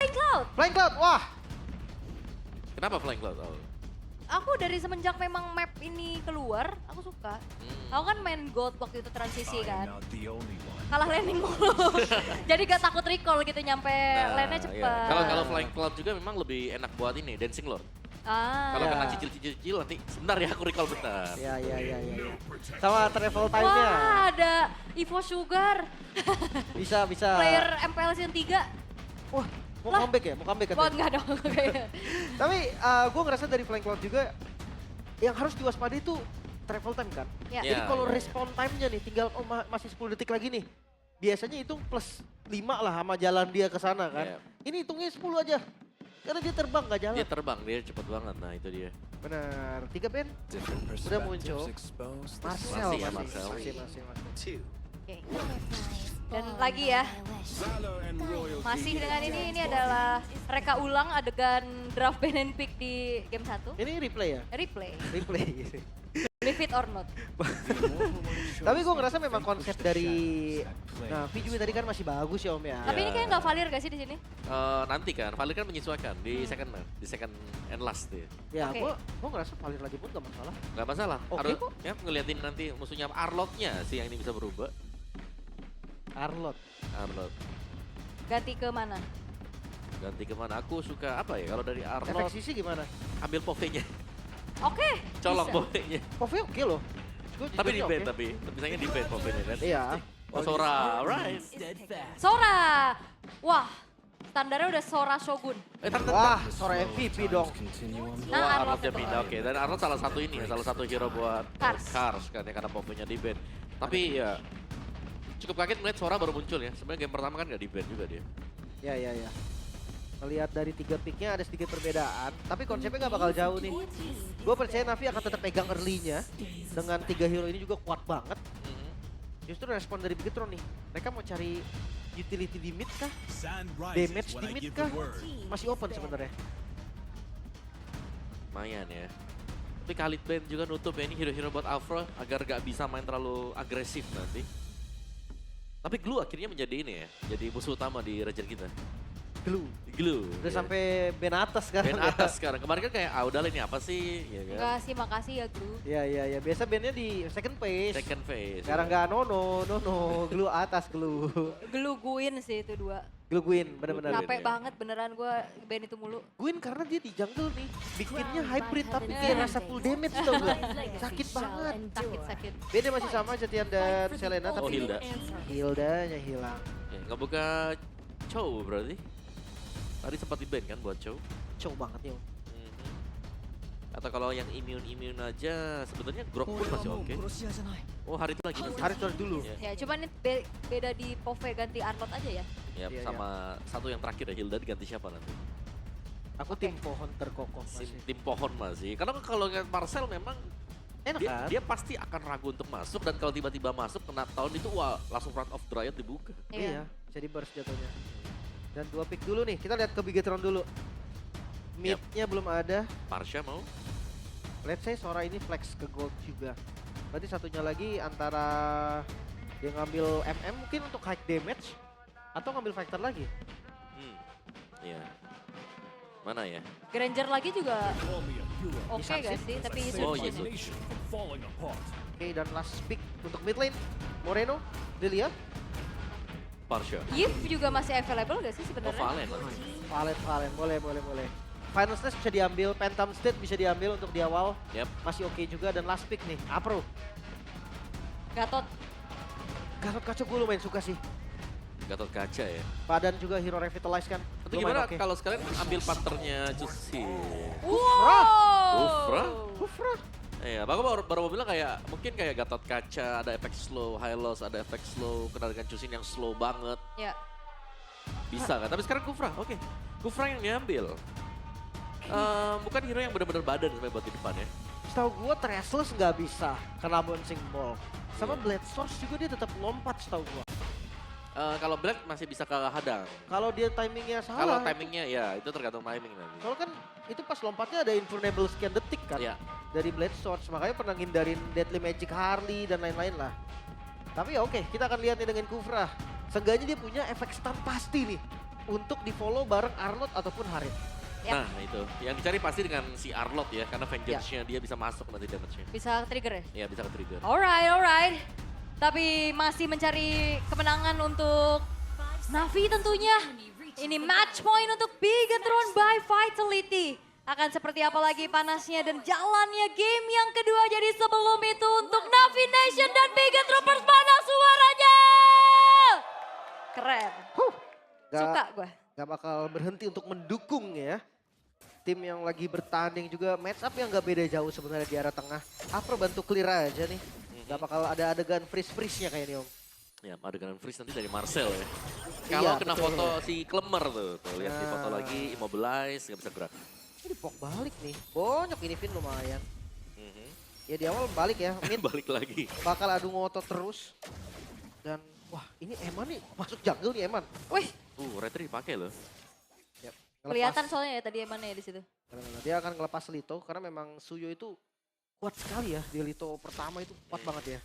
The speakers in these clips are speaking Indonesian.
Flying Cloud. Flying Cloud, wah. Kenapa Flying Cloud? Oh. Aku dari semenjak memang map ini keluar, aku suka. Aku kan main gold waktu itu transisi kan. Kalah landing mulu. Jadi gak takut recall gitu nyampe lane-nya cepet. Kalau Flying Cloud juga memang lebih enak buat ini, Dancing Lord. Kalau Ya. kena cicil-cicil nanti sebentar ya aku recall bentar. Iya. Sama travel time-nya. Wah, ada Evo Sugar. Bisa. Player MPL season 3. Wah, mau Lah. comeback ya? Mau comeback Wah, katanya? enggak dong. Tapi gue ngerasa dari Flying Cloud juga yang harus diwaspadai itu travel time kan. Ya. Jadi kalau Iya. respawn time-nya nih tinggal masih 10 detik lagi nih. Biasanya hitung plus 5 lah sama jalan dia ke sana kan. Iya. Ini hitungnya 10 aja. Karena dia terbang nggak jalan. Dia terbang, dia cepet banget. Nah itu dia. Benar. 3 band Sudah muncul. Marcel Masih ya, Marcel. masih. Oke. Dan lagi ya, masih dengan ini adalah reka ulang adegan draft ban and pick di game 1. Ini replay ya? Replay, Replay. believe it or not. Tapi gue ngerasa memang konsep dari Navi juga tadi kan masih bagus ya Om ya. Tapi ini kayak nggak valir gak sih di sini? Nanti kan, Valir kan menyesuaikan di second and last dia. Ya Oke. gue ngerasa Valir lagi pun gak masalah. Gak masalah. Oke Harus kok. ya ngeliatin nanti musuhnya Arlotnya sih yang ini bisa berubah. Arlot. Arlot. Ganti ke mana? Ganti kemana? Aku suka apa ya? Kalau dari Efek Arlot sisi gimana? ambil Pove-nya, Oke. colong bisa. Pove-nya. Pove oke loh. Gua Tapi di jujur band oke. tapi misalnya di band Pove-nya kan. Iya. Oh Sora, right. Sora. Wah, standarnya udah Sora Shogun. Wah, Sora MVP dong. Nah, Wah, Arlot Arlotnya itu. pindah, oke. Dan Arlot salah satu ini ya, salah satu hero buat Cars. kan ya, karena Pove-nya di band. Tapi ya cukup kaget melihat Sora baru muncul ya. Sebenarnya game pertama kan nggak di band juga dia. Ya. Melihat dari 3 picknya ada sedikit perbedaan, tapi konsepnya nggak bakal jauh nih. Gue percaya Navi akan tetap pegang early-nya. Dengan 3 hero ini juga kuat banget. Justru respon dari Bigetron nih, mereka mau cari utility di mid kah? Damage di mid kah? Masih open sebenarnya. Lumayan ya. Tapi Khalid Band juga nutup ya ini hero-hero buat Afro agar gak bisa main terlalu agresif nanti. Tapi Glue akhirnya menjadi ini ya, jadi musuh utama di region kita. Glue. Glue. Udah ya. sampai band atas sekarang. Band atas sekarang. Kemarin kan kayak udah lah ini apa sih? Ya kan? Enggak sih, makasih ya Gru. Iya. Biasa bandnya di second phase. Second phase. Sekarang nggak no. Glue atas glue. Geluguin sih itu 2. Glue Gwyn, bener-bener. Glue. Capek ya. banget beneran gue band itu mulu. Gwyn karena dia di jungle nih, bikinnya hybrid tapi dia rasa full damage tau gak? Sakit banget. Sakit. Beda masih sama Jatian dan Selena Oh, tapi Hilda. Hildanya hilang. Ya, nggak buka Chow berarti. Tadi sempat di ban kan buat Chow. Cow banget ya. Atau kalau yang immune aja sebenarnya Grok pun masih oke. Oh hari itu lagi masih. Harus keluar dulu. Ya, Ya cuman ini beda di Pove ganti Arlot aja ya. ya, Iya, sama satu yang terakhir ya Hilda diganti siapa nanti? Aku tim pohon terkokoh masih. Tim pohon masih. Karena kalau ngeliat Marcel memang Enak dia, kan? dia pasti akan ragu untuk masuk dan kalau tiba-tiba masuk kena tahun itu wah langsung front of Dryad dibuka. Iya, jadi burst jatuhnya. Dan 2 pick dulu nih, kita lihat ke Bigetron dulu. Mid-nya belum ada. Marsha mau? Let's say Sora ini flex ke gold juga. Berarti satunya lagi antara dia ngambil MM mungkin untuk high damage atau ngambil fighter lagi. Iya. Mana ya? Granger lagi juga oke Isaksin. gak sih? Tapi Oh, Isun. Yesus. Oke, dan last pick untuk mid lane. Moreno, Lilia, Marsha. Yif juga masih available gak sih Oh sebenarnya? Valen lah. Valen, boleh. Final stage bisa diambil, Phantom State bisa diambil untuk di awal. Yap. Masih oke juga dan last pick nih, Apro. Gatot. Gatot Kaca gue lumayan suka sih. Gatot kaca ya. Badan juga hero revitalize kan. Itu gimana kalau sekalian ambil partnernya Cusi? Wow. Kufra. Iya, aku baru mau bilang kayak mungkin kayak Gatot kaca, ada efek slow, high loss, ada efek slow, kena dengan Cusin yang slow banget. Ya. Bisa kan? Tapi sekarang Kufra, oke. Kufra yang diambil. Bukan hero yang benar-benar badan sebenarnya buat di depan ya. Setahu gue Thrashless nggak bisa kena bouncing ball. Sama Blade Source juga dia tetap lompat setahu gue. Kalau Black masih bisa kehadang. Kalau dia timingnya salah. Kalau timingnya ya itu tergantung timing nanti. Kalau kan itu pas lompatnya ada invulnerable sekian detik kan. Iya. Dari Blade Source. Makanya pernah ngindarin Deadly Magic Harley dan lain-lain lah. Tapi ya oke, kita akan lihat nih dengan Kufra. Seenggaknya dia punya efek stun pasti nih. untuk di follow bareng Arnold ataupun Harit. Ya. Nah itu, yang dicari pasti dengan si Arlott ya, karena vengeance-nya dia bisa masuk nanti damage-nya. Bisa trigger ya? Iya bisa ke-trigger. Alright. Tapi masih mencari kemenangan untuk Navi tentunya. Ini match point untuk Bigetron by Vitality. Akan seperti apa lagi panasnya dan jalannya game yang kedua. Jadi sebelum itu untuk Navi Nation dan Bigetropers, mana suaranya? Keren. Suka gue. Gak bakal berhenti untuk mendukung ya. Tim yang lagi bertanding juga match up yang gak beda jauh sebenarnya di arah tengah. Afro bantu clear aja nih. Gak bakal ada adegan freeze-freeze-nya kayaknya Om. Ya adegan freeze nanti dari Marcel ya. Iya, Kalau kena betul. foto si Klemer tuh lihat di foto Nah. lagi, immobilize, gak bisa gerak. Ini pok balik nih. Bonyok ini Vin lumayan. Mhm. Ya di awal balik ya. Mid Balik lagi. bakal adu ngotot terus. Dan wah ini Eman nih masuk jungle nih Eman. Wih, Retri dipakai loh. Yap, kelihatan soalnya ya tadi Emannya di situ. Dia akan ngelepas Lito karena memang Suyo itu kuat sekali ya. Di Lito pertama itu kuat banget ya.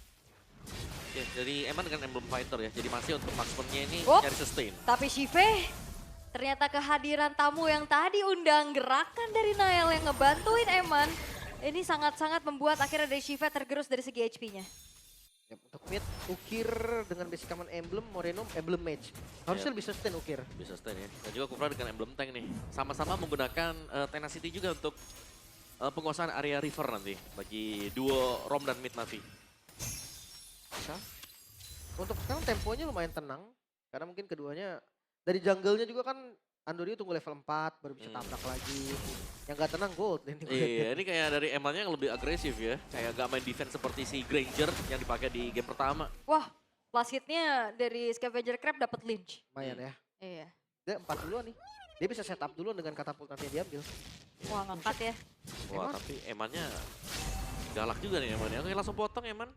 Ya, jadi Eman dengan emblem fighter ya. Jadi masih untuk marksman-nya ini Oh. nyari sustain. Tapi Shive, ternyata kehadiran tamu yang tadi undang gerakan dari Nael yang ngebantuin Eman. Ini sangat-sangat membuat akhirnya dari Shive tergerus dari segi HP-nya. Yap, untuk mid Ukir dengan basic command emblem, Moreno emblem mage. Harusnya Yap. lebih sustain Ukir. Bisa sustain ya. Dan juga Kufra dengan emblem tank nih. Sama-sama menggunakan tenacity juga untuk penguasaan area river nanti. Bagi duo Rom dan mid Navi. Bisa. Untuk sekarang temponya lumayan tenang. Karena mungkin keduanya dari jungle-nya juga kan Andorio tunggu level 4 baru bisa tabrak lagi. Yang gak tenang gold. Iya, ini kayak dari Emannya yang lebih agresif ya. Kayak gak main defense seperti si Granger yang dipakai di game pertama. Wah, last hitnya dari Scavenger Crab dapat Lynch. Lumayan ya. Iya. Dia 4 duluan nih. Dia bisa setup duluan dengan katapult nanti yang diambil. Wah, ngangkat ya. Wah, Eman? tapi Emannya galak juga nih Emannya. Oke, langsung potong Eman.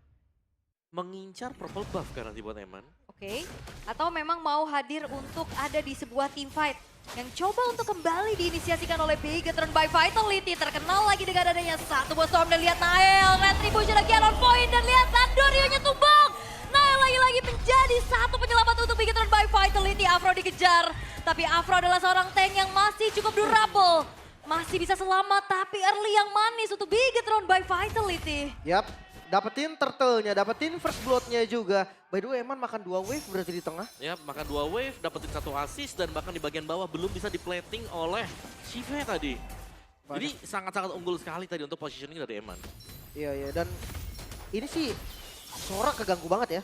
Mengincar purple buff kan nanti buat Eman. Oke. Atau memang mau hadir untuk ada di sebuah team fight yang coba untuk kembali diinisiasikan oleh Bigetron by Vitality. Terkenal lagi dengan adanya satu buah storm dan lihat Nael. Retribution lagi on point dan lihat Andorio-nya tumbang. Nael lagi-lagi menjadi satu penyelamat untuk Bigetron by Vitality. Afro dikejar. Tapi Afro adalah seorang tank yang masih cukup durable. Masih bisa selamat tapi early yang manis untuk Bigetron by Vitality. Yap. Dapetin turtle-nya, dapetin first blood-nya juga. By the way, Eman makan 2 wave berarti di tengah. Ya, makan 2 wave, dapetin 1 assist dan bahkan di bagian bawah belum bisa diplating oleh Shive tadi. Jadi sangat-sangat unggul sekali tadi untuk positioning dari Eman. Iya, dan ini sih Sora keganggu banget ya.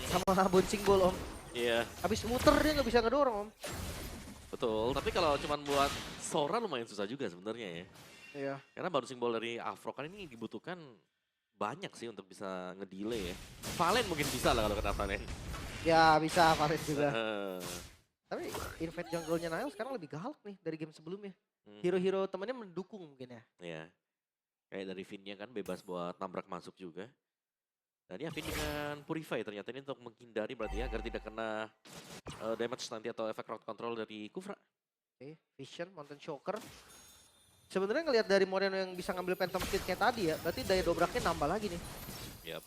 Sama bouncing ball Om. Iya, Habis muter dia nggak bisa ngedorong Om. betul. Tapi kalau cuman buat Sora lumayan susah juga sebenarnya ya. Iya. Karena bouncing ball dari Afro kan ini dibutuhkan banyak sih untuk bisa ngedelay ya. Valen mungkin bisa lah kalau kena Valen. Ya bisa Valen juga. Heeh. Tapi invade jungle-nya Nail sekarang lebih galak nih dari game sebelumnya. Hmm, Hero-hero temennya mendukung mungkin ya. ya. Kayak dari Vin-nya kan bebas buat nabrak masuk juga. Dan ya Vin dengan Purify ternyata ini untuk menghindari berarti ya agar tidak kena damage nanti atau efek crowd control dari Kufra. Oke, Vision, Mountain Shocker. Sebenarnya ngelihat dari Moreno yang bisa ngambil Phantom Speed kayak tadi ya, berarti daya dobraknya nambah lagi nih. Yap.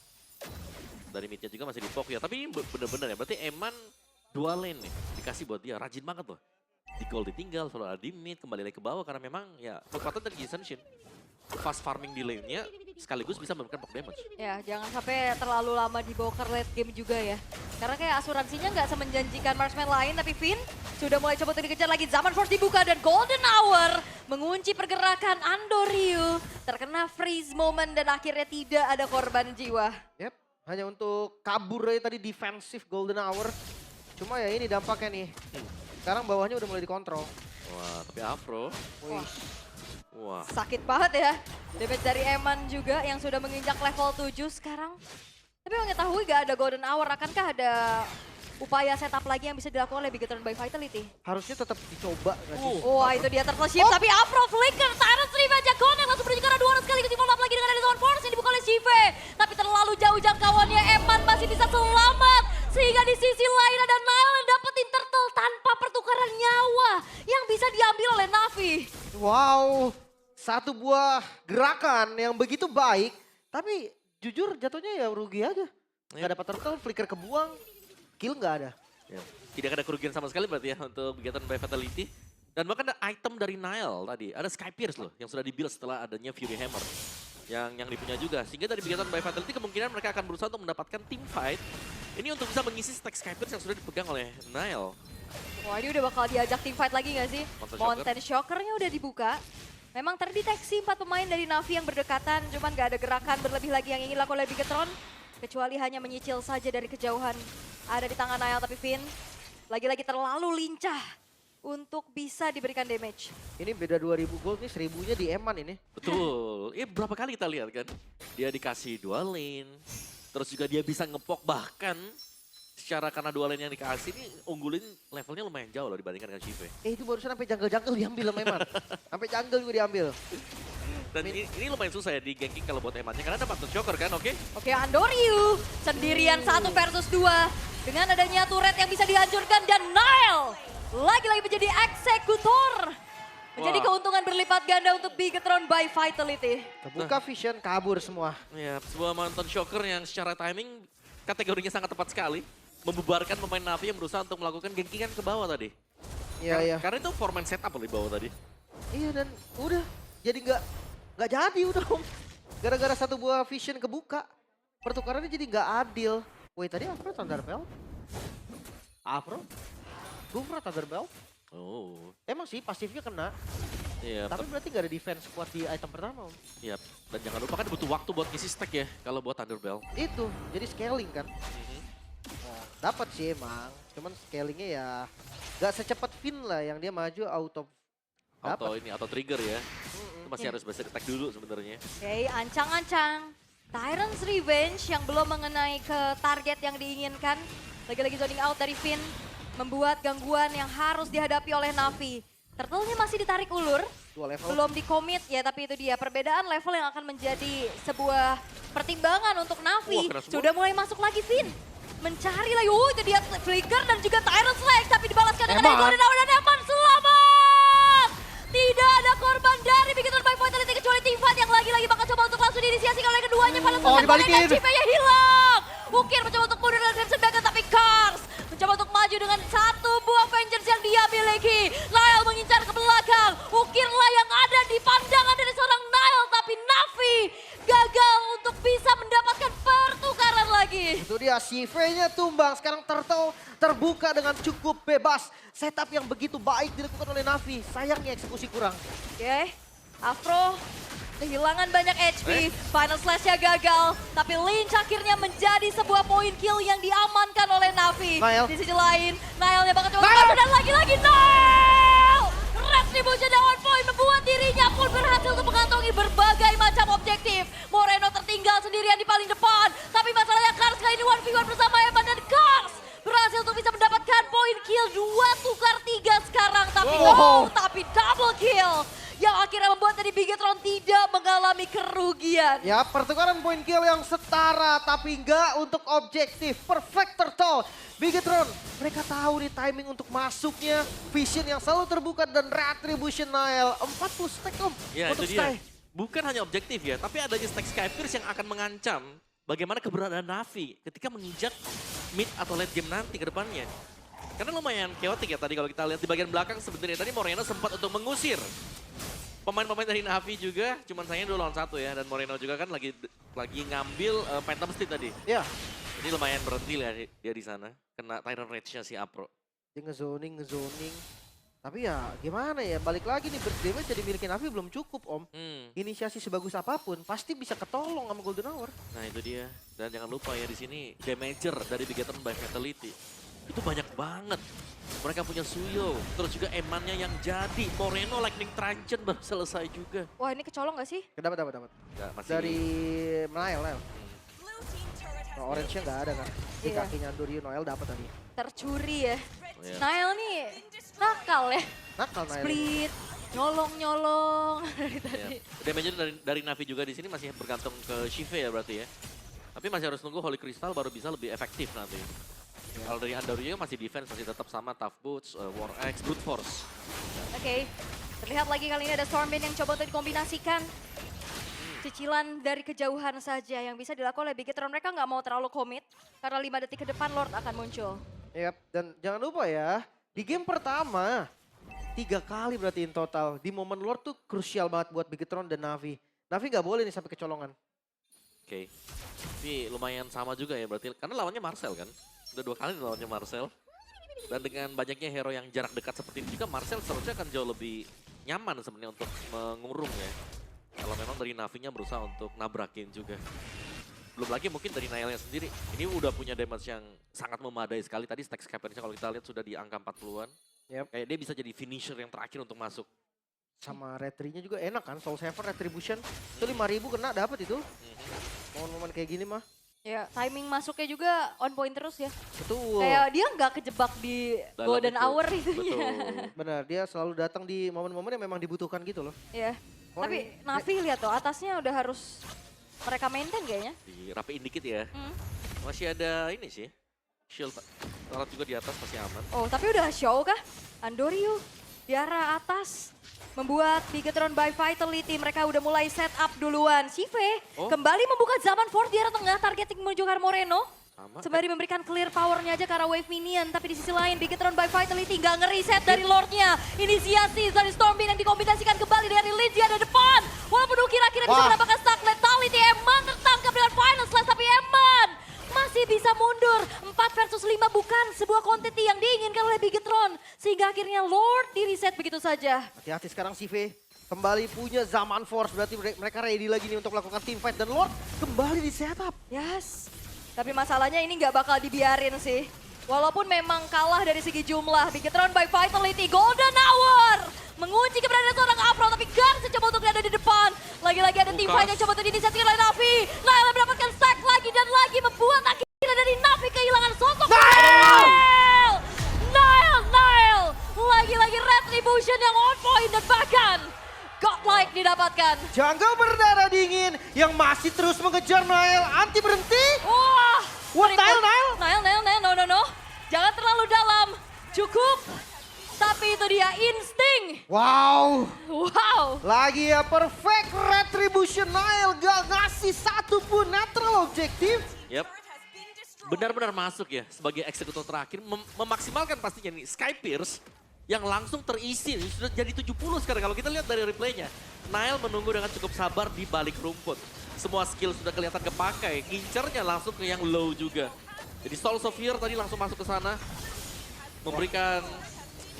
Dari mid-nya juga masih di poke ya. Tapi ini bener-bener ya, berarti Eman dua lane nih dikasih buat dia. Rajin banget loh. Di goal ditinggal, selalu ada di mid, kembali lagi ke bawah karena memang ya kekuatan dari Jason Shin. Fast farming di lane-nya sekaligus bisa memberikan poke damage. Ya, jangan sampai terlalu lama dibawa ke late game juga ya. Karena kayak asuransinya nggak semenjanjikan marksman lain, tapi Finn sudah mulai coba untuk dikejar lagi. Zaman Force dibuka dan Golden Hour mengunci pergerakan Andorio. Terkena freeze moment dan akhirnya tidak ada korban jiwa. Yep, hanya untuk kabur aja tadi defensif Golden Hour. Cuma ya ini dampaknya nih. Sekarang bawahnya udah mulai dikontrol. Wah, tapi Afro, Wih, wah. Sakit banget ya. Damage dari Eman juga yang sudah menginjak level 7 sekarang. Tapi mengetahui gak ada Golden Hour, akankah ada upaya setup lagi yang bisa dilakukan oleh Bigetron by Vitality? harusnya tetap dicoba nggak sih? Wah, itu dia turtle ship, tapi Afro flicker, Tyrant Riva Jagon yang langsung menuju ke arah 2 sekaligus di lagi dengan ada Zone Force yang dibuka oleh Shive. Tapi terlalu jauh jangkauannya, Eman masih bisa selamat. Sehingga di sisi lain ada Nail yang dapetin turtle tanpa pertukaran nyawa yang bisa diambil oleh Navi. Wow, satu buah gerakan yang begitu baik, tapi jujur jatuhnya ya rugi aja. Nggak dapat turtle, flicker kebuang, kill nggak ada. Ya. tidak ada kerugian sama sekali berarti ya untuk Bigoton by Fatality. Dan bahkan ada item dari Nile tadi, ada Sky Pierce loh yang sudah di-build setelah adanya Fury Hammer. Yang dipunya juga, sehingga dari Bigoton by Fatality kemungkinan mereka akan berusaha untuk mendapatkan team fight. Ini untuk bisa mengisi stack Sky Pierce yang sudah dipegang oleh Nile. Wah ini udah bakal diajak team fight lagi gak sih? Mountain Mountain Shocker-nya udah dibuka. Memang terdeteksi 4 pemain dari Navi yang berdekatan, cuman gak ada gerakan berlebih lagi yang ingin dilakukan oleh Bigetron. Kecuali hanya menyicil saja dari kejauhan. Ada di tangan Nile, tapi Finn lagi-lagi terlalu lincah untuk bisa diberikan damage. Ini beda 2000 gold nih, 1000-nya di Eman ini. Betul, berapa kali kita lihat kan. Dia dikasih dual lane, terus juga dia bisa ngepok bahkan secara karena dual lane yang dikasih ini unggulin levelnya lumayan jauh loh dibandingkan dengan Shive. Itu barusan sampai jungle-jungle diambil sama Eman. Sampai jungle juga diambil. Dan ini lumayan susah ya di ganking kalau buat Emannya karena ada Mountain Shocker kan, oke? Oke, Andoryu sendirian 1 versus 2. Dengan adanya turret yang bisa dihancurkan dan Nile lagi-lagi menjadi eksekutor. Menjadi keuntungan berlipat ganda untuk Bigetron by Vitality. Kebuka vision, kabur semua. Ya, sebuah Mountain Shocker yang secara timing kategorinya sangat tepat sekali. Membubarkan pemain Navi yang berusaha untuk melakukan gankingan ke bawah tadi. Iya, iya. Karena itu foreman setup di bawah tadi. Iya dan udah jadi nggak jadi udah om. Gara-gara satu buah vision kebuka. Pertukarannya jadi nggak adil. Wait tadi Afro Thunderbell? Afro? Gue pernah Thunderbell? Oh. Emang sih pasifnya kena. Iya, Tapi berarti nggak ada defense kuat di item pertama om. iya. Dan jangan lupa kan butuh waktu buat ngisi stack ya kalau buat Thunderbell. Itu, jadi scaling kan. Dapat sih emang. Cuman scalingnya ya nggak secepat Finn lah yang dia maju auto. Atau trigger ya. Itu masih harus bisa di-tag dulu sebenarnya. Oke, ancang-ancang. Tyrant's Revenge yang belum mengenai ke target yang diinginkan. Lagi-lagi zoning out dari Finn. Membuat gangguan yang harus dihadapi oleh Navi. Turtle-nya masih ditarik ulur. 2 level. Belum di-commit ya, tapi itu dia. Perbedaan level yang akan menjadi sebuah pertimbangan untuk Navi. Wah, kena semua. Sudah mulai masuk lagi Finn. Mencari lagi, itu dia Flicker dan juga Tyrant Slash. Tapi dibalaskan dengan Eman. Golden Hour dan Eman selamat! Tidak ada korban dari Bigetron by Vitality kecuali tim fight yang lagi-lagi bakal coba untuk langsung diinisiasikan oleh keduanya. Pada saat dibalikin. Chive-nya hilang. Ukir mencoba untuk mundur dengan Crimson Dagger tapi Kars mencoba untuk maju dengan satu buah vengeance yang dia miliki. Nile mengincar ke belakang. Ukirlah yang ada di pandangan dari seorang Nile tapi Navi gagal untuk bisa mendapatkan pertukaran lagi. Itu dia, Shive-nya tumbang. Sekarang Turtle terbuka dengan cukup bebas. Setup yang begitu baik dilakukan oleh Navi. Sayangnya eksekusi kurang. Oke, Afro kehilangan banyak HP, final slash-nya gagal. Tapi Lynch akhirnya menjadi sebuah poin kill yang diamankan oleh Navi. Nile. Di sisi lain, Nile-nya bakal coba maju dan lagi-lagi Nile! Retribution dan one point membuat dirinya pun berhasil untuk mengantongi berbagai macam objektif. Moreno tertinggal sendirian di paling depan. Tapi masalahnya Kars kali ini 1v1 bersama Evan dan Kars berhasil untuk bisa mendapatkan poin kill 2 tukar 3 sekarang. Tapi tapi double kill. Yang akhirnya membuat tadi Bigetron tidak mengalami kerugian. Ya, pertukaran poin kill yang setara tapi nggak untuk objektif. Perfect Turtle. Bigetron, mereka tahu nih timing untuk masuknya. Vision yang selalu terbuka dan Retribution Nile. 40 stack om Ya untuk itu dia. Sky. Bukan hanya objektif ya, tapi adanya stack Sky Pierce yang akan mengancam bagaimana keberadaan Navi ketika menginjak mid atau late game nanti ke depannya. Karena lumayan chaotic ya tadi kalau kita lihat di bagian belakang sebenarnya tadi Moreno sempat untuk mengusir pemain-pemain dari Navi juga, cuman sayangnya 2 lawan 1 ya. Dan Moreno juga kan lagi ngambil Phantom Steed tadi. Ya, Jadi lumayan berhenti lah dia di sana. Kena Tyrant Rage-nya si Apro. dia ngezoning. Tapi ya gimana ya, balik lagi nih damage jadi milik Navi belum cukup om. Inisiasi sebagus apapun pasti bisa ketolong sama Golden Hour. Nah itu dia. Dan jangan lupa ya di sini damager dari Bigetron by Fatality. Itu banyak banget. Mereka punya Suyo, terus juga Emannya yang jadi. Moreno Lightning Truncheon baru selesai juga. Wah ini kecolong gak sih? Dapat. Nggak, masih Dari Nile. Nah, orange-nya nggak ada kan. Di Iya. kakinya Andoryu Noel dapat tadi. Tercuri ya. Iya. Nile nih nakal ya. Nakal Nile. Split, nyolong dari Ya. tadi. Damage dari Navi juga di sini masih bergantung ke Shive ya berarti ya. Tapi masih harus nunggu Holy Crystal baru bisa lebih efektif nanti. Kalau dari Andoryu masih defense, masih tetap sama Tough Boots, War Axe, Brute Force. Oke, terlihat lagi kali ini ada Stormwind yang coba untuk dikombinasikan. Cicilan dari kejauhan saja yang bisa dilakukan oleh Bigetron. Mereka nggak mau terlalu komit karena 5 detik ke depan Lord akan muncul. Yap, dan jangan lupa ya, di game pertama 3 kali berarti in total. Di momen Lord tuh krusial banget buat Bigetron dan Navi. Navi nggak boleh nih sampai kecolongan. Oke. Ini lumayan sama juga ya berarti. Karena lawannya Marcel kan. Udah 2 kali lawannya Marcel. Dan dengan banyaknya hero yang jarak dekat seperti ini juga Marcel seharusnya akan jauh lebih nyaman sebenarnya untuk mengurung ya. Kalau memang dari Navinya berusaha untuk nabrakin juga. Belum lagi mungkin dari Nailnya sendiri. Ini udah punya damage yang sangat memadai sekali. Tadi stack scapersnya kalau kita lihat sudah di angka 40-an. Yep. Kayak dia bisa jadi finisher yang terakhir untuk masuk. Sama retry-nya juga enak kan, Soul Saver Retribution. Itu 5.000 kena dapat itu. Momen-momen kayak gini mah. Ya, timing masuknya juga on point terus ya. Betul. Kayak dia nggak kejebak di Dalam golden itu. hour itu. Betul. Benar, dia selalu datang di momen-momen yang memang dibutuhkan gitu loh. Ya. Orang Tapi ini- Navi lihat tuh atasnya udah harus mereka maintain kayaknya. Dirapiin dikit ya. Hmm. Masih ada ini sih. Shield. Taruh juga di atas masih aman. Oh, tapi udah show kah? Andoryu di arah atas membuat Bigetron by Vitality. Mereka udah mulai set up duluan. Sive Oh. kembali membuka zaman Ford di arah tengah, targeting menuju ke arah Moreno. Sama. Sembari memberikan clear powernya aja ke arah wave minion. Tapi di sisi lain Bigetron by Vitality nggak ngereset dari Lordnya. Inisiasi dari Stormbeam yang dikombinasikan kembali dari Lindsay ada depan. Walaupun kira-kira bisa Wah. mendapatkan stack lethality. Eman tertangkap dengan final slash tapi Eman masih bisa mundur. 4 versus 5 bukan sebuah quantity yang diinginkan oleh Bigetron. Sehingga akhirnya Lord di reset begitu saja. Hati-hati sekarang CV kembali punya Zaman Force. Berarti mereka ready lagi nih untuk melakukan team fight. Dan Lord kembali di setup. Yes. Tapi masalahnya ini nggak bakal dibiarin sih. Walaupun memang kalah dari segi jumlah. Bigetron by Vitality Golden Hour mengunci keberadaan seorang Afro, tapi Gans coba untuk berada di depan. Lagi-lagi ada tim Bukas. fight yang coba untuk diinisiasi oleh Navi. Nail mendapatkan stack lagi dan lagi membuat akhirnya dari Navi kehilangan sosok. Nail! Nail! Lagi-lagi Retribution yang on point dan bahkan Godlike didapatkan. Jungle berdarah dingin yang masih terus mengejar Nail. Anti berhenti. Wah! What, Nail? No. Jangan terlalu dalam. Cukup. Tapi itu dia insting. Wow. Wow. Lagi ya perfect Retribution. Nail gak ngasih satu pun natural objektif. Yap. Benar-benar masuk ya sebagai eksekutor terakhir. Memaksimalkan pastinya nih Sky Pierce yang langsung terisi. Sudah jadi 70 sekarang kalau kita lihat dari replaynya. Nail menunggu dengan cukup sabar di balik rumput. Semua skill sudah kelihatan kepakai. Ngincernya langsung ke yang low juga. Jadi Soul of Fear tadi langsung masuk ke sana. Memberikan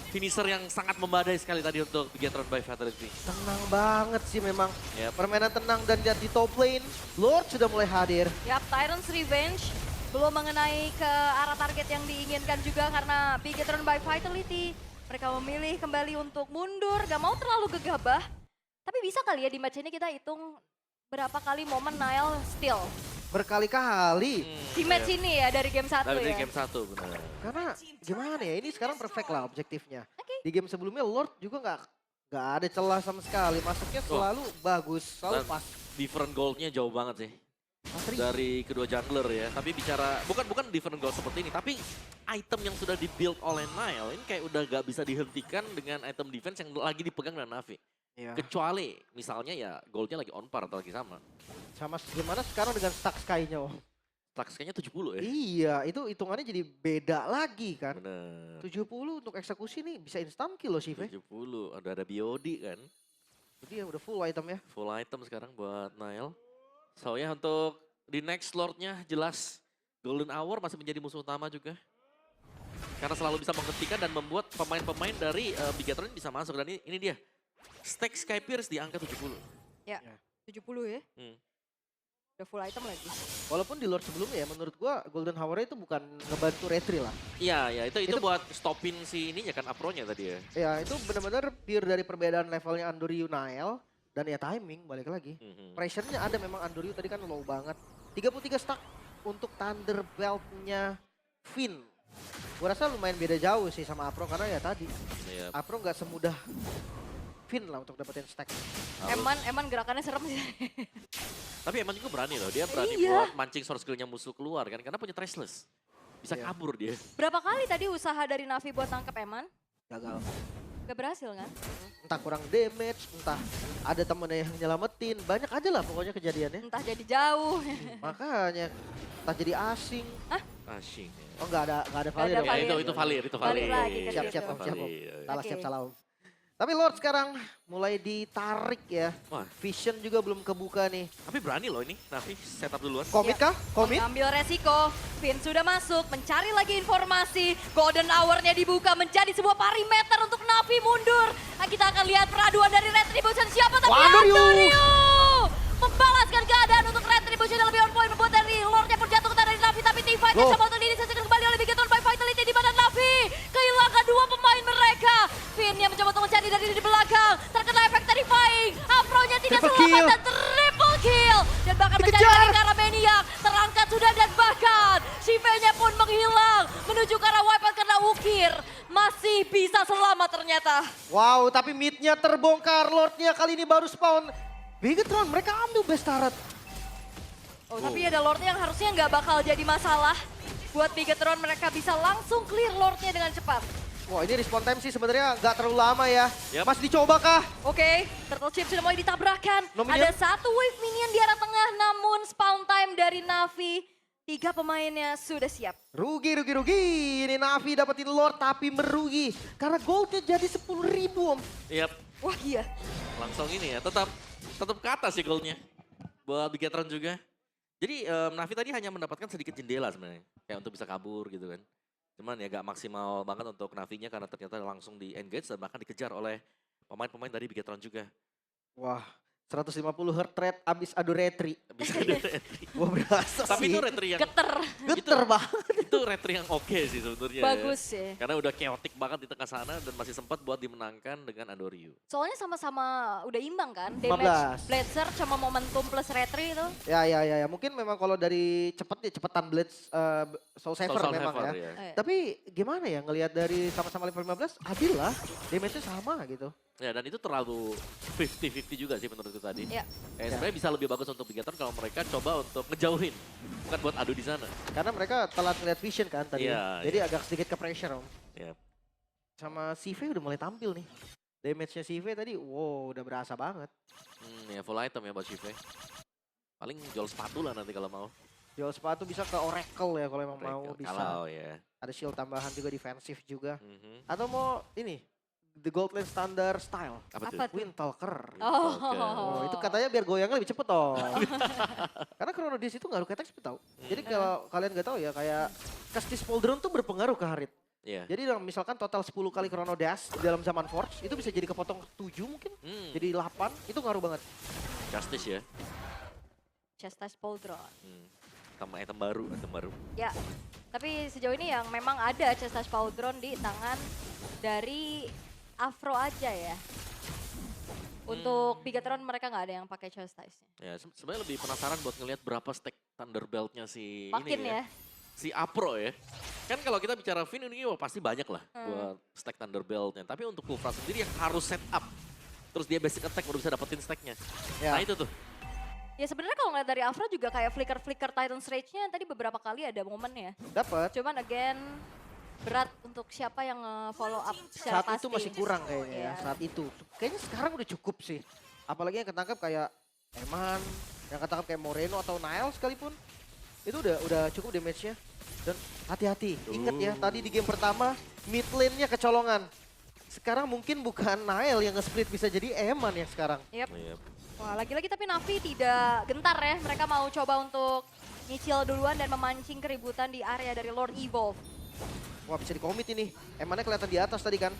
finisher yang sangat memadai sekali tadi untuk Bigetron by Vitality. Tenang banget sih memang. Yap. Permainan tenang dan di top lane. Lord sudah mulai hadir. Yap, Tyrant's Revenge belum mengenai ke arah target yang diinginkan juga karena Bigetron by Vitality. Mereka memilih kembali untuk mundur, gak mau terlalu gegabah. Tapi bisa kali ya di match ini kita hitung berapa kali momen Nail steal. Berkali-kali. Di match ini ya dari game 1 Dari ya. game 1 benar. Karena gimana ya, ini sekarang perfect lah objektifnya. Oke. Di game sebelumnya Lord juga nggak ada celah sama sekali. Masuknya selalu bagus, selalu Dan pas. different goal-nya jauh banget sih. Asri. Dari kedua jungler ya. Tapi bicara, bukan different goal seperti ini. Tapi item yang sudah di-build oleh Nile ini kayak udah gak bisa dihentikan dengan item defense yang lagi dipegang dengan Navi. Iya. Kecuali misalnya ya goldnya lagi on par atau lagi sama. Sama gimana sekarang dengan stack Sky-nya Om? Tax kayaknya 70 ya. Iya, itu hitungannya jadi beda lagi kan. Bener. 70 untuk eksekusi nih bisa instant kill loh Shive. 70. Ada BOD kan. Jadi ya udah full item ya. Full item sekarang buat Nile. So ya untuk di next Lord-nya jelas Golden Hour masih menjadi musuh utama juga. Karena selalu bisa menghentikan dan membuat pemain-pemain dari Bigetron bisa masuk. Dan ini dia. Stack Sky Pierce di angka 70. Ya, 70 ya. Udah full item lagi. Walaupun di Lord sebelumnya ya menurut gua Golden Hour itu bukan ngebantu retry lah. Iya, itu Itu- buat stopin si ininya kan Apro-nya tadi ya. Ya itu benar-benar pure dari perbedaan levelnya Andoryu Nail. Dan ya timing balik lagi. Pressure-nya ada memang Andoryu tadi kan low banget. 33 stack untuk Thunderbelt-nya Finn. Gua rasa lumayan beda jauh sih sama Apro karena ya tadi. Iya. Apro nggak semudah Finn lah untuk dapetin stack. Eman gerakannya serem sih. Tapi emang juga berani loh. Dia berani Iya. buat mancing source skill-nya musuh keluar kan. Karena punya Trashless. Bisa Iya. kabur dia. Berapa kali tadi usaha dari Navi buat tangkap Eman? Gagal. Gak berhasil kan? Entah kurang damage, entah ada temennya yang nyelamatin. Banyak aja lah pokoknya kejadiannya. Entah jadi jauh. Makanya entah jadi asing. Asyik. Oh nggak ada Nggak Valir. ada dong. Valir. Itu Valir, itu Valir. Balik lagi ke Siap, situ. siap, Om, siap, Om. Valir. Salah, Oke. siap, salah Om. Tapi Lord sekarang mulai ditarik ya. Wah, Vision juga belum kebuka nih. tapi berani loh ini. Navi setup duluan. Komit kah? Komit? Ambil resiko, Finn sudah masuk, mencari lagi informasi. Golden Hour-nya dibuka menjadi sebuah parameter untuk Navi mundur. Nah, kita akan lihat peraduan dari Retribution siapa tapi Andoryu! Andoryu! Membalaskan keadaan untuk Retribution yang lebih on point, membuat dari Lord-nya berjatuh ke tangan dari Navi. Tapi teamfight-nya Loh. coba untuk diinisiasikan kembali oleh Bigaton by Vitality di mana Navi kehilangan dua pemain mereka. Finn yang mencoba untuk mencari dari di belakang, terkena efek terrifying. Afro-nya tidak Triple selamat kill. dan triple kill. Dan bahkan mencari Dikejar. dari Kara Maniac, terangkat sudah dan bahkan Shive-nya pun menghilang menuju ke arah wipeout karena Ukir masih bisa selamat ternyata. Wow, tapi mid-nya terbongkar. Lord-nya kali ini baru spawn. Bigetron, mereka ambil best turret. Oh, tapi ada Lord-nya yang harusnya nggak bakal jadi masalah. Buat Bigetron mereka bisa langsung clear Lord-nya dengan cepat. Wah, ini respawn time sih sebenarnya nggak terlalu lama ya. Yap. Mas dicoba kah? Oke, Turtle Chip sudah mulai ditabrakkan. No minion? Ada satu wave minion di arah tengah, namun spawn time dari Navi. 3 pemainnya sudah siap. Rugi. Ini Navi dapetin Lord tapi merugi. Karena goldnya jadi 10.000 Om. Yap, Wah iya. langsung ini ya. Tetap ke atas sih goalnya. Buat Bigetron juga. Jadi Navi tadi hanya mendapatkan sedikit jendela sebenarnya. Kayak untuk bisa kabur gitu kan. Cuman ya gak maksimal banget untuk Navinya karena ternyata langsung di engage dan bahkan dikejar oleh pemain-pemain dari Bigetron juga. Wah, 150 heart rate abis adu retri. Bisa ada retri. Gua berasa Tapi sih. itu retri yang Geter. Geter banget. itu retri yang oke sih sebenarnya. Bagus ya. sih. Karena udah chaotic banget di tengah sana dan masih sempat buat dimenangkan dengan Andoryu. Soalnya sama-sama udah imbang kan. 15. Damage Blazer cuma momentum plus retri itu. Ya. Mungkin memang kalau dari cepetan Blitz Soul Saver memang ya. Tapi gimana ya ngelihat dari sama-sama level 15 adil lah. Damage-nya sama gitu. Ya dan itu terlalu 50-50 juga sih menurutku tadi. Ya. Sebenarnya bisa lebih bagus untuk Bigetron kalau mereka coba untuk ngejauhin. Bukan buat adu di sana. Karena mereka telat ngeliat vision kan tadi. Iya, Jadi agak sedikit ke pressure Om. Ya. Sama CV udah mulai tampil nih. Damage-nya CV tadi wow udah berasa banget. Ya full item ya buat Shive. Paling jual sepatu lah nanti kalau mau. Jual sepatu bisa ke Oracle ya kalau emang mau bisa. Kalau ya. Ada shield tambahan juga defensif juga. Mhm. Atau mau ini The Gold Lane Standard Style. Apa tuh? Apa tuh? Windtalker. Oh. Oh, itu katanya biar goyangnya lebih cepet dong. Karena Chrono Disc itu ngaruh ke attack speed tau. Jadi kalau kalian nggak tahu ya kayak Castis Pauldron tuh berpengaruh ke Harit. Iya. Jadi dalam misalkan total 10 kali Chrono Dash di dalam zaman Forge itu bisa jadi kepotong 7 mungkin. Jadi 8 itu ngaruh banget. Justice ya. Chastise Pauldron. Item baru. Ya, tapi sejauh ini yang memang ada Chastise Pauldron di tangan dari Afro aja ya. Untuk Bigetron mereka nggak ada yang pakai Chastise-nya. Ya sebenarnya lebih penasaran buat ngelihat berapa stack Thunderbelt-nya si Makin ini ya. Si Apro ya. Kan kalau kita bicara Finn ini wah, pasti banyak lah buat stack Thunderbelt-nya. Tapi untuk Kufra sendiri yang harus set up. Terus dia basic attack baru bisa dapetin stack-nya. Ya. Nah itu tuh. Ya sebenarnya kalau ngeliat dari Afro juga kayak flicker Titan's Rage-nya tadi beberapa kali ada momennya. Dapat. Cuman again berat untuk siapa yang follow up secara Saat itu pasti. masih kurang kayaknya ya. Iya. Saat itu. Kayaknya sekarang udah cukup sih. Apalagi yang ketangkap kayak Eman, yang ketangkap kayak Moreno atau Niall sekalipun. Itu udah cukup damage-nya. Dan hati-hati, ingat ya tadi di game pertama mid lane-nya kecolongan. Sekarang mungkin bukan Niall yang nge-split, bisa jadi Eman yang sekarang. Yep. Iya. Wah lagi-lagi tapi Navi tidak gentar ya. Mereka mau coba untuk nyicil duluan dan memancing keributan di area dari Lord Evolve. Wah bisa di-commit ini. Emannya kelihatan di atas tadi kan.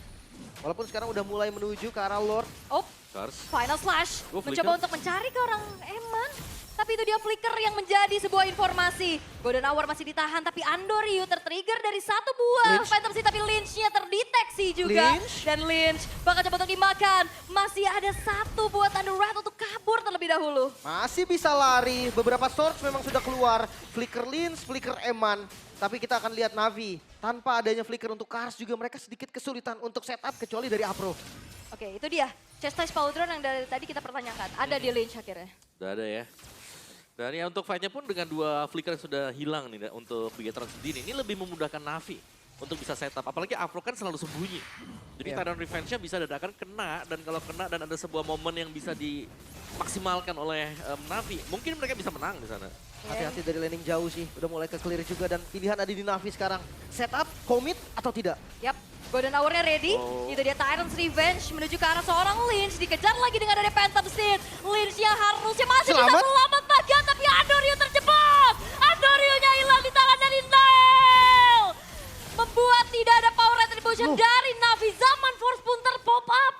Walaupun sekarang udah mulai menuju ke arah Lord. Oh, Cars. Final Slash. Oh, Mencoba flicker. untuk mencari ke orang Eman. Tapi itu dia flicker yang menjadi sebuah informasi. Golden Hour masih ditahan tapi Andoryu tertrigger dari satu buah Lynch. Phantom Seed tapi Lynch-nya terdeteksi juga. Lynch. Dan Lynch bakal coba untuk dimakan. Masih ada satu buat Thunder Rat untuk kabur terlebih dahulu. Masih bisa lari. Beberapa source memang sudah keluar. Flicker Lynch, Flicker Eman. Tapi kita akan lihat Navi. Tanpa adanya Flicker untuk Cars juga mereka sedikit kesulitan untuk setup kecuali dari Apro. Oke, itu dia. Chastise Pauldron yang dari tadi kita pertanyakan. Ada di Lynch akhirnya. Udah ada ya. Dan ya untuk fight-nya pun dengan 2 flicker yang sudah hilang nih untuk Bigetron sendiri. Ini lebih memudahkan Navi untuk bisa setup. Apalagi Afro kan selalu sembunyi. Jadi Iya. Tidal Revenge-nya bisa dadakan kena. Dan kalau kena dan ada sebuah momen yang bisa dimaksimalkan oleh Navi. Mungkin mereka bisa menang di sana. Hati-hati dari landing jauh sih. Udah mulai ke clear juga dan pilihan ada di Navi sekarang. Setup, commit atau tidak? Yap, Golden Hour-nya ready. Itu dia Tyrant's Revenge menuju ke arah seorang Lynch. Dikejar lagi dengan ada Phantom Steed. Lynch-nya harusnya masih bisa Selamat. selamat bagian, tapi Andorio terjebak. Andorio-nya hilang di tangan dari Nail. Membuat tidak ada power retribution dari Navi. Zaman Force pun terpop up.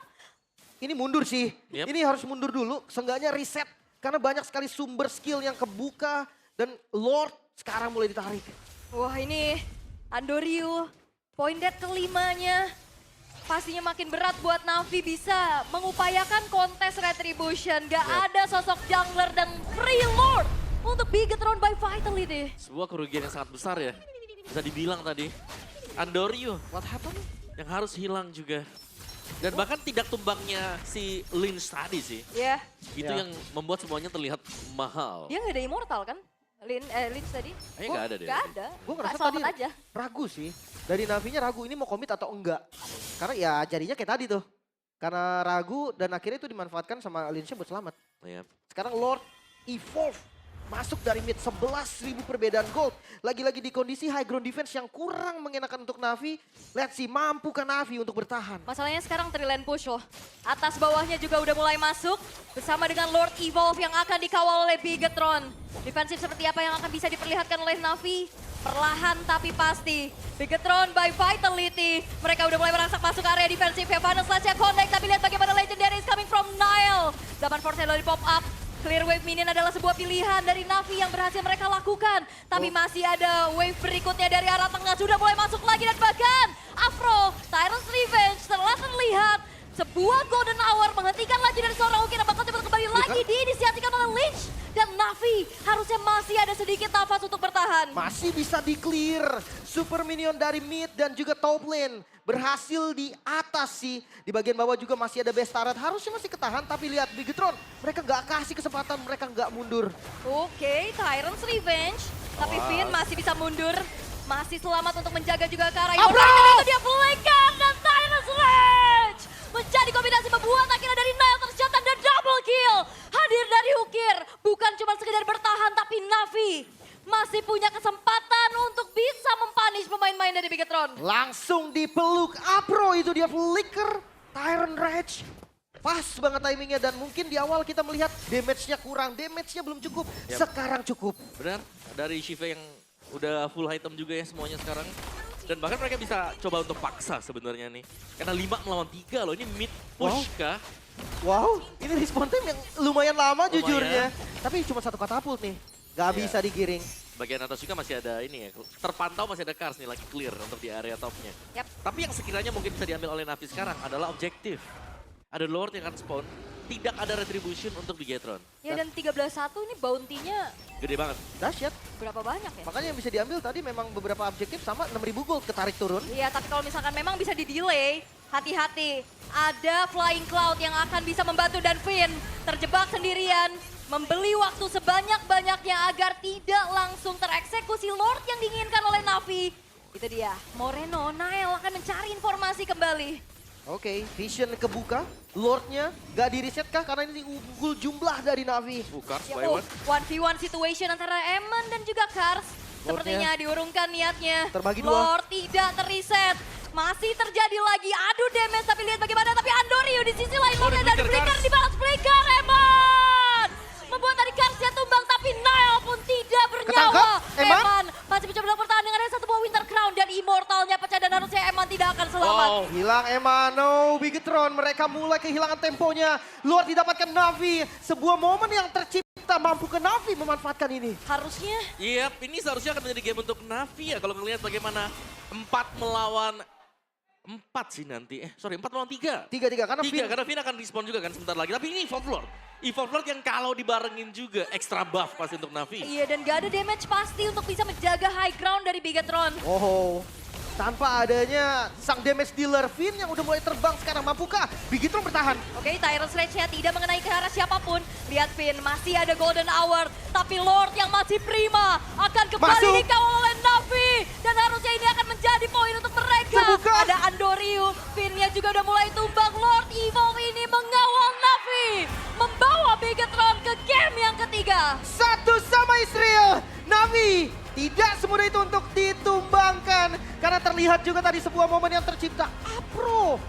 Ini mundur sih. Yep. Ini harus mundur dulu. Seenggaknya reset. Karena banyak sekali sumber skill yang kebuka. Dan Lord sekarang mulai ditarik. Wah ini Andorio, point dead kelimanya. Pastinya makin berat buat Navi bisa mengupayakan kontes retribution. Gak ada sosok jungler dan free Lord untuk Bigetron by Vitality. Sebuah kerugian yang sangat besar ya. Bisa dibilang tadi. Andorio What happened? yang harus hilang juga. Dan bahkan tidak tumbangnya si Lynch tadi sih. Ya, Itu yang membuat semuanya terlihat mahal. dia nggak ada immortal kan? Lynch tadi? Kayaknya nggak ada deh. Gak ada. Gue ngerasa Selamat tadi aja. ragu sih. Dari Navinya ragu ini mau commit atau enggak. Karena ya jadinya kayak tadi tuh. Karena ragu dan akhirnya itu dimanfaatkan sama Lynch buat selamat. Yep. Sekarang Lord evolve. Masuk dari mid 11.000 perbedaan gold. Lagi-lagi di kondisi high ground defense yang kurang mengenakan untuk Navi. Lihat sih mampukah Navi untuk bertahan. Masalahnya sekarang 3-lane push loh. Atas bawahnya juga udah mulai masuk. Bersama dengan Lord Evolve yang akan dikawal oleh Bigetron. Defensif seperti apa yang akan bisa diperlihatkan oleh Navi? Perlahan tapi pasti. Bigetron by Vitality. Mereka udah mulai merangsek masuk area defensif. Final Slash-nya connect. Tapi lihat bagaimana Legendary is coming from Nile. Zaman Force dari pop up. Clear wave minion adalah sebuah pilihan dari Navi yang berhasil mereka lakukan. Tapi masih ada wave berikutnya dari arah tengah. Sudah mulai masuk lagi dan bahkan Afro, Tyrant's Revenge telah terlihat. Sebuah golden hour menghentikan lagi dari seorang Uki dan bakal cepat kembali lagi diinisiasikan oleh Lynch. Dan Navi harusnya masih ada sedikit nafas untuk bertahan. Masih bisa di clear. Super minion dari mid dan juga top lane. Berhasil di atas sih. Di bagian bawah juga masih ada best turret. Harusnya masih ketahan tapi lihat Bigetron. Mereka nggak kasih kesempatan, mereka nggak mundur. Oke, Tyrant's Revenge. Tapi Finn masih bisa mundur. Masih selamat untuk menjaga juga ke arah Yoro. Dan itu dia flicker dan Tyrant's Rage. Menjadi kombinasi membuat akhirnya dari Nile tercatat dan double kill. Hadir dari Ukir. Bukan cuma sekedar bertahan tapi Navi masih punya kesempatan untuk bisa mempunish pemain-pemain dari Bigetron. Langsung dipeluk Apro, itu dia flicker. Tyrant Rage. Pas banget timingnya dan mungkin di awal kita melihat damage-nya kurang. Damage-nya belum cukup, sekarang cukup. Benar, dari Shiva yang udah full item juga ya semuanya sekarang. Dan bahkan mereka bisa coba untuk paksa sebenarnya nih. Karena 5 melawan 3 loh, ini mid push kah? Wow, ini respawn time yang lumayan lama jujurnya. Tapi cuma satu katapult nih, gak bisa digiring. Bagian atas juga masih ada ini ya, terpantau masih ada cars nih lagi clear untuk di area topnya. Yap. Tapi yang sekiranya mungkin bisa diambil oleh Navi sekarang adalah objektif. Ada Lord yang akan spawn, tidak ada retribution untuk Bigetron. Ya dan 13-1 ini bounty-nya Gede banget. Dahsyat. berapa banyak ya? Makanya yang bisa diambil tadi memang beberapa objektif sama 6.000 gold ketarik turun. Iya, tapi kalau misalkan memang bisa di-delay, hati-hati. Ada Flying Cloud yang akan bisa membantu dan Finn terjebak sendirian. Membeli waktu sebanyak-banyaknya agar tidak langsung tereksekusi Lord yang diinginkan oleh Navi. Itu dia, Moreno, Nile akan mencari informasi kembali. Oke, vision kebuka. Lordnya gak di-reset kah? Karena ini unggul jumlah dari Navi. Cars Ya, by oh, one. 1v1 situation antara Eman dan juga Kars. Sepertinya diurungkan niatnya. Terbagi dua. Lord tidak terreset. Masih terjadi lagi adu damage, tapi lihat bagaimana. Tapi Andorio di sisi lain Lordnya dan flicker, flicker Kars. dibalas flicker. Eman membuat tadi Karsnya tumbang, tapi Nile pun tidak bernyawa. Ketangkap, Eman. masih mencoba melakukan pertahanan dengan ada satu buah Winter Crown dan Immortalnya pecah dan harusnya Eman tidak akan selamat. Wow. Hilang Emano, Bigetron. Mereka mulai kehilangan temponya. Lord didapatkan Navi. Sebuah momen yang tercipta, mampu ke Navi memanfaatkan ini. Harusnya Iya, ini seharusnya akan menjadi game untuk Navi ya. Kalau ngelihat bagaimana 4 melawan 4 sih nanti. 4 melawan 3. 3-3 karena 3, Finn karena Finn akan respon juga kan sebentar lagi. Tapi ini Evolve Lord. Evolve Lord yang kalau dibarengin juga extra buff pasti untuk Navi. iya dan gak ada damage pasti untuk bisa menjaga high ground dari Bigetron. Oh, tanpa adanya sang damage dealer Finn yang udah mulai terbang sekarang. Mampukah Bigetron bertahan? Oke, Tyrant's Rage-nya tidak mengenai ke arah siapapun. Lihat Finn, masih ada Golden Hour. Tapi Lord yang masih prima akan kembali Masuk. dikawal oleh Navi. Dan harusnya ini akan menjadi poin untuk mereka. Terbuka. Ada Andorio, Finn-nya juga udah mulai tumbang. Lord Evolve ini mengawal Navi. Membawa Bigetron ke game yang ketiga. Satu sama Israel. Navi tidak semudah itu untuk ditumbangkan. Karena terlihat juga tadi sebuah momen yang tercipta. Apro,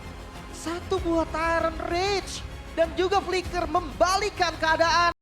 satu buah Tyrant Rage dan juga Flicker membalikan keadaan.